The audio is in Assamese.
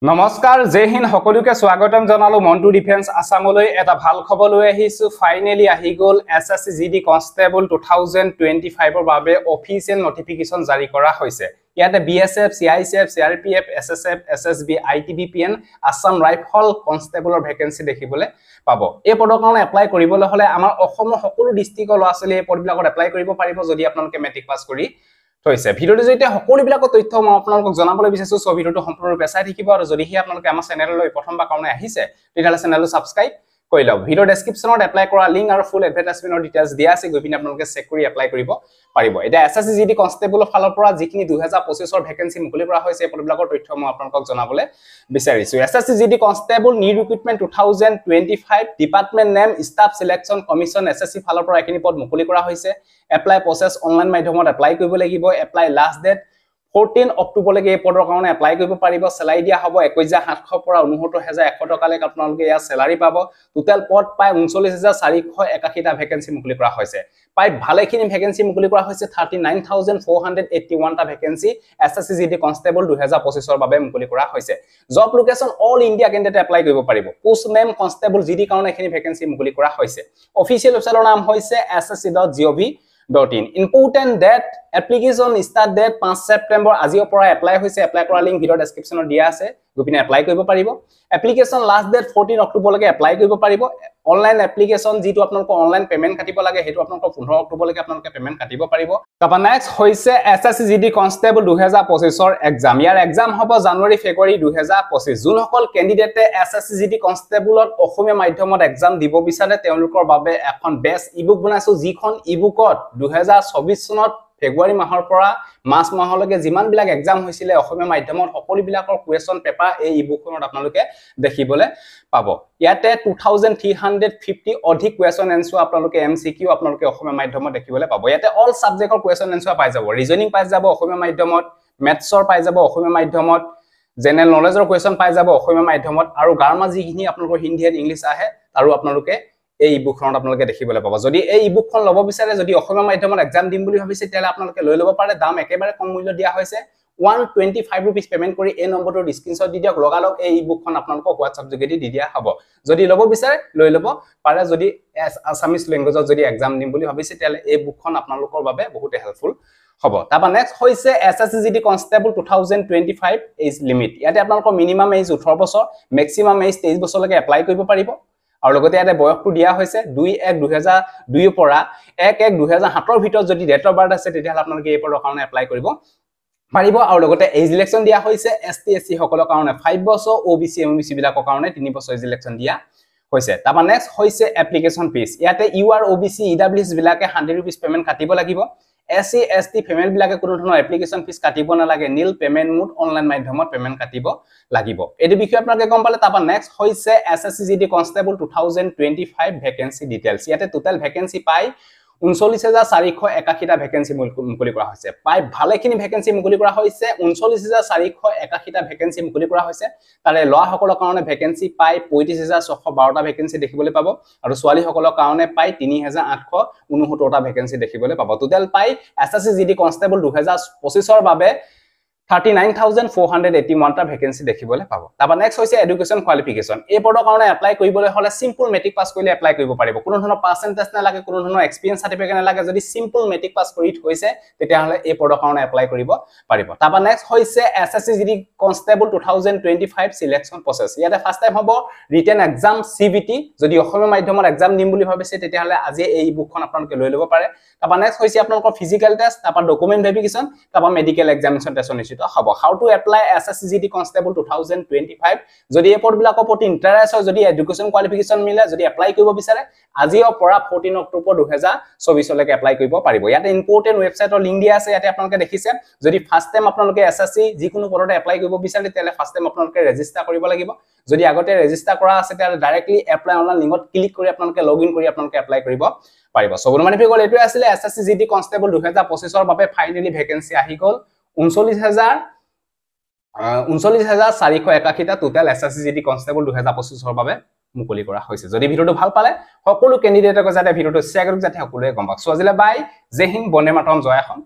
নমস্কাৰ জয় হিন্দ সকলোকে স্বাগতম জনালো মন্টু ডিফেন্স আসামলৈ এটা ভাল খবৰ লৈ আহিছো ফাইনালি আহি গল এসএসসি জিডি কনস্টেবল 2025 ৰ বাবে অফিচিয়েল নোটিফিকেশন জাৰি কৰা হৈছে ইয়াতে BSF CISF CRPF SSF SSB আইটিবিপিএন আসাম ৰাইফল কনস্টেবলৰ ভ্যাকেন্সি দেখিবলৈ পাব এই পদৰ কাৰণে এপ্লাই কৰিবলৈ হলে আমাৰ অসমৰ সকলো ডিস্ট্ৰিক্টৰ ল'ৰা-ছোৱালী এই পদবিলাকত এপ্লাই কৰিব পাৰিব যদি আপোনালোকে মেট্ৰিক পাছ কৰি হৈছে ভিডিওটো যেতে সকলো বিলাকৰ তথ্য মই আপোনালোকক জনাবলৈ বিচাৰিছো সো ভিডিওটো সম্পূৰ্ণৰূপে চাই থাকিব আৰু যদি হি আপোনালোকে আমাৰ চেনেললৈ প্ৰথমবাৰ কাৰণে আহিছে তেতিয়াহলে চেনেলটো সাবস্ক্ৰাইব কৰি লওক ভিডিও ডেসক্ৰিপচনত এপ্লাই কৰা লিংক আৰু ফুল এডভাৰটাইজমেন্টৰ ডিটেইলছ দিয়া আছে গৈ পিনে আপোনালোকে চেক কৰি এপ্লাই কৰিব পাৰিব এটা এসএসসি জিডি কনস্টেবলৰ ফালৰ পৰা যিখিনি 2025 ৰ ভ্যাকেন্সি মুকলি কৰা হৈছে এই পদবিলাকৰ তথ্য মই আপোনালোকক জনাবলৈ বিচাৰিছো SSC GD constable new recruitment 2025 department name staff selection commission SSC ফালৰ পৰা এখিনি পদ মুকলি কৰা হৈছে এপ্লাই প্ৰসেস অনলাইন মাধ্যমত এপ্লাই কৰিব লাগিব এপ্লাই লাষ্ট ডেট 14 অক্টোবৰ লৈকে এই পদৰ কাৰণে এপ্লাই কৰিব পাৰিব স্যালাৰি দিয়া হ'ব 21700 পৰা 69100 টকা লৈকে আপোনালোকে ইয়াৰ স্যালাৰি পাব টোটাল পদ পাই 39481 টা ভ্যাকেন্সি মুকলি কৰা হৈছে পাই ভালেখিনি ভ্যাকেন্সি মুকলি কৰা হৈছে 39481 টা ভ্যাকেন্সি এসএসসি জিডি কনস্টেবল 2025 ৰ বাবে মুকলি কৰা হৈছে job location all India candidate apply কৰিব পাৰিব পোষ্ট নেম কনস্টেবল জিডি কাৰণে এখিনি ভ্যাকেন্সি মুকলি কৰা হৈছে অফিচিয়েল ওয়েবসাইটৰ নাম হৈছে ssc.gov.in important date application start date 5 September আজিৰ পৰা এপ্লাই হৈছে এপ্লাই কৰা লিংক ভিডিও ডেসক্ৰিপচনত দিয়া আছে গোপিনে এপ্লাই কৰিব পাৰিব এপ্লিকেশন লাষ্ট ডেট 14 অক্টোবৰ লৈকে এপ্লাই কৰিব পাৰিব অনলাইন এপ্লিকেশন যেটো আপোনালোক অনলাইন পেমেন্ট কাটিব লাগে হেতু আপোনালোক 15 অক্টোবৰ লৈকে আপোনালোক পেমেন্ট কাটিব পাৰিব তাৰপা নেক্সট হৈছে এসএসসি জিডি কনস্টেবল 2025 ৰ এক্সাম ইয়াৰ এক্সাম হ'ব জানুৱাৰী ফেব্ৰুৱাৰী 2025 জুন সকল ক্যান্ডিডেটে এসএসসি জিডি কনস্টেবলত অসমীয়া মাধ্যমত এক্সাম দিব বিচাৰে তেওঁলোকৰ বাবে এখন বেষ্ট ইবুক বনাইছো যিখন ইবুকত 2024 চনত ফেব্ৰুৱাৰী মাহৰ পৰা মাৰ্চ মাহলৈকে যিমান বিলাক এক্সাম হৈছিলে অসমীয়া মাধ্যমত সকলো বিলাকৰ কোৱেশ্চন পেপাৰ এই ইবুকখনত আপোনালোকে দেখিবলৈ পাব ইয়াতে 2350 অধিক কোৱেশ্চন এনসাৰ আপোনালোকে এমসিকিউ আপোনালোকে অসমীয়া মাধ্যমত দেখিবলৈ পাব ইয়াতে অল সাবজেক্টৰ কোৱেশ্চন এনসাৰ পাই যাব ৰিজনিং পাই যাব অসমীয়া মাধ্যমত মেথছৰ পাই যাব অসমীয়া মাধ্যমত জেনাৰেল নলেজৰ কোৱেশ্চন পাই যাব অসমীয়া মাধ্যমত আৰু গ্ৰামাৰ যিখিনি আপোনালোকৰ হিন্দী আৰু ইংলিছ আহে আৰু আপোনালোকে এই ইবুকখনত আপোনালোকে দেখিবলৈ পাব যদি এই ইবুকখন লব বিচাৰে যদি অসমীয়া মাধ্যমত এক্সাম দিম বুলি ভাবিছে তেলে আপোনালোকে লৈ লব পাৰে দাম একেবাৰে কম মূল্য দিয়া হৈছে 125 rupees পেমেন্ট কৰি এই নম্বৰটো স্ক্ৰিনশ্বট দি দিয়ক লগালক এই ইবুকখন আপোনালোকক WhatsApp যোগেদি দি দিয়া হ'ব যদি লব বিচাৰে লৈ লব পাৰে যদি আসামিজ ল্যাঙ্গুৱেজত যদি এক্সাম দিম বুলি ভাবিছে তেলে এই বুকখন আপোনালোকৰ বাবে বহুত হেল্পফুল হ'ব তাবা নেক্সট হৈছে SSC GD constable 2025 age limit ইয়াতে আপোনালোকৰ মিনিমাম এজ 18 বছৰ ম্যাক্সিমাম এজ 23 বছৰলৈকে এপ্লাই কৰিব পাৰিব আৰু লগতে ইয়াতে বয়সটো দিয়া হৈছে 2/1/2002 পৰা 1/1/2007 ৰ ভিতৰত যদি ডেট অফ বাৰ্থ আছে তেতিয়াহলে আপোনালোকে এই পদৰ কাৰণে এপ্লাই কৰিব পাৰিব আৰু লগতে এজ ইলেকশন দিয়া হৈছে এসটি এসসি সকলৰ কাৰণে 5 বছৰ ওবিসি এমবিসি বিলাকৰ কাৰণে 3 বছৰ এজ ইলেকশন দিয়া হৈছে তাবা নেক্সট হৈছে এপ্লিকেশন ফিস ইয়াতে ইউআৰ ওবিসি ইডব্লিউএস বিলাকে 100 rupees পেমেন্ট কাটিব লাগিব এসসি এসটি ফিমেল বিলাকে কোনো ধৰণৰ এপ্লিকেশন ফিস কাটিব না লাগে নীল পেমেন্ট মোড অনলাইন মাধ্যমত পেমেন্ট কাটিব লাগিব এটো বিষয় আপোনালোকে গম পালে তাবা নেক্সট হৈছে SSC GD constable 2025 vacancy details ইয়াতে টোটাল ভ্যাকেন্সি পাই 39481 টা ভ্যাকেন্সি মুকলি কৰা হৈছে পাই ভালেখিনি ভ্যাকেন্সি মুকলি কৰা হৈছে 39481 টা ভ্যাকেন্সি মুকলি কৰা হৈছে তাৰে লৰা সকলৰ কাৰণে ভ্যাকেন্সি পাই 35612 টা ভ্যাকেন্সি দেখিবলৈ পাব আৰু ছোৱালী সকলৰ কাৰণে পাই 3869 টা ভ্যাকেন্সি দেখিবলৈ পাব টোটাল পাই এসএসসি জিডি কনস্টেবল 2025 ৰ বাবে 39481 টা ভ্যাকেন্সি দেখিবলৈ পাব তাবা নেক্সট হৈছে এডুকেশন কোৱালিফিকেশন এই পদৰ কাৰণে এপ্লাই কৰিবলৈ হলে সিম্পল মেট্ৰিক পাছ কৰিলে এপ্লাই কৰিব পাৰিব কোনো ধৰণৰ পাৰ্চেন্টেজ না লাগে কোনো ধৰণৰ এক্সপেৰিয়েন্স সাৰ্টিফিকেট না লাগে যদি সিম্পল মেট্ৰিক পাছ কৰি থৈছে তেতিয়াহলে এই পদৰ কাৰণে এপ্লাই কৰিব পাৰিব তাবা নেক্সট হৈছে SSC GD constable 2025 selection process ইয়াতে ফাৰ্স্ট টাইম হ'ব ৰিটেন এক্সাম সিবিটি যদি অসমীয়া মাধ্যমত এক্সাম দিম বুলি ভাবিছে তেতিয়াহলে আজি এই বুকখন আপোনালোকে লৈ লব পাৰে তাবা নেক্সট হৈছে আপোনালোকৰ ফিজিক্যাল টেষ্ট তাবা ডকুমেন্ট ভেৰিফিকেশন তাবা মেডিকেল এক্সামিনেশন টেষ্ট নিশ্চিত হ'ব how to apply SSC GD constable 2025 যদি এই পদবিলাকৰ প্ৰতি ইন্টাৰেষ্ট হয় যদি এডুকেশন কোৱালিফিকেশন মিলে যদি এপ্লাই কৰিব বিচাৰে আজিৰ পৰা 14 অক্টোবৰ 2024 লৈকে এপ্লাই কৰিব পাৰিব ইয়াতে ইম্পৰ্টেন্ট ওয়েবসাইটৰ লিংক দিয়া আছে ইয়াতে আপোনালোকে দেখিছে যদি ফাৰ্স্ট টাইম আপোনালোকে এসএসসি যিকোনো পদতে এপ্লাই কৰিব বিচাৰে তেলে ফাৰ্স্ট টাইম আপোনালোকে ৰেজিষ্টাৰ কৰিব লাগিব যদি আগতে ৰেজিষ্টাৰ কৰা আছে তেলে ডাইৰেক্টলি এপ্লাই অনলাইন লিংকত ক্লিক কৰি আপোনালোকে লগইন কৰি আপোনালোকে এপ্লাই কৰিব পাৰিব সো মানে গল এটো আছিল এসএসসি জিডি কনস্টেবল 2025 ৰ বাবে ফাইনালি ভ্যাকেন্সি আহি গল 39481 টা টোটাল এসএসসি জিডি কনস্টেবল 2025 ৰ বাবে মুকলি কৰা হৈছে যদি ভিডিওটো ভাল পালে সকলো ক্যান্ডিডেটক যাতে ভিডিওটো শেয়াৰ কৰক যাতে সকলোৱে গম পাওক সো আজিলে বাই জয় হিন্দ বন্দে মাতৰম জয় অসম।